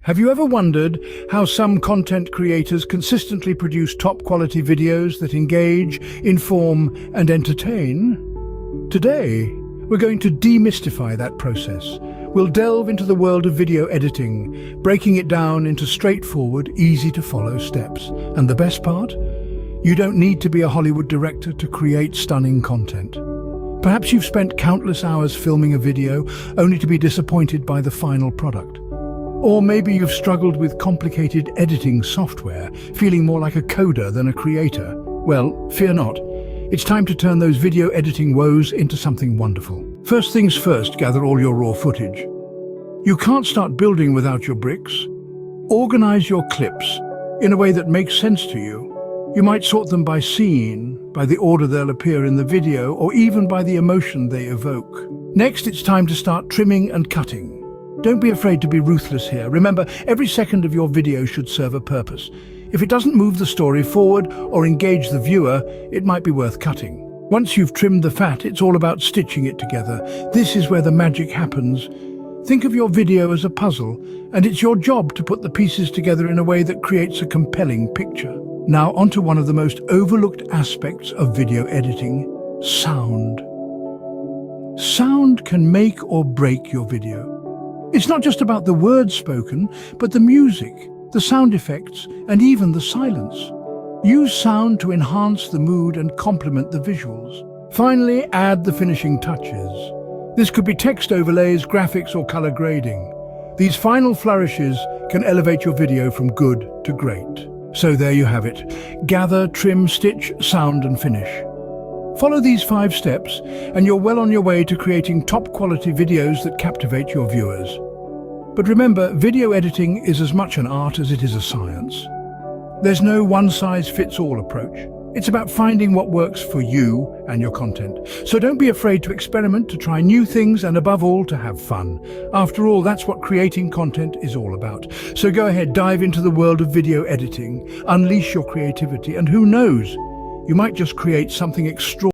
Have you ever wondered how some content creators consistently produce top-quality videos that engage, inform, and entertain? Today, we're going to demystify that process. We'll delve into the world of video editing, breaking it down into straightforward, easy-to-follow steps. And the best part? You don't need to be a Hollywood director to create stunning content. Perhaps you've spent countless hours filming a video only to be disappointed by the final product. Or maybe you've struggled with complicated editing software, feeling more like a coder than a creator. Well, fear not. It's time to turn those video editing woes into something wonderful. First things first, gather all your raw footage. You can't start building without your bricks. Organize your clips in a way that makes sense to you. You might sort them by scene, by the order they'll appear in the video, or even by the emotion they evoke. Next, it's time to start trimming and cutting. Don't be afraid to be ruthless here. Remember, every second of your video should serve a purpose. If it doesn't move the story forward or engage the viewer, it might be worth cutting. Once you've trimmed the fat, it's all about stitching it together. This is where the magic happens. Think of your video as a puzzle, and it's your job to put the pieces together in a way that creates a compelling picture. Now onto one of the most overlooked aspects of video editing: sound. Sound can make or break your video. It's not just about the words spoken, but the music, the sound effects, and even the silence. Use sound to enhance the mood and complement the visuals. Finally, add the finishing touches. This could be text overlays, graphics, or color grading. These final flourishes can elevate your video from good to great. So there you have it. Gather, trim, stitch, sound, and finish. Follow these 5 steps, and you're well on your way to creating top-quality videos that captivate your viewers. But remember, video editing is as much an art as it is a science. There's no one-size-fits-all approach. It's about finding what works for you and your content. So don't be afraid to experiment, to try new things, and above all, to have fun. After all, that's what creating content is all about. So go ahead, dive into the world of video editing, unleash your creativity, and who knows, you might just create something extraordinary.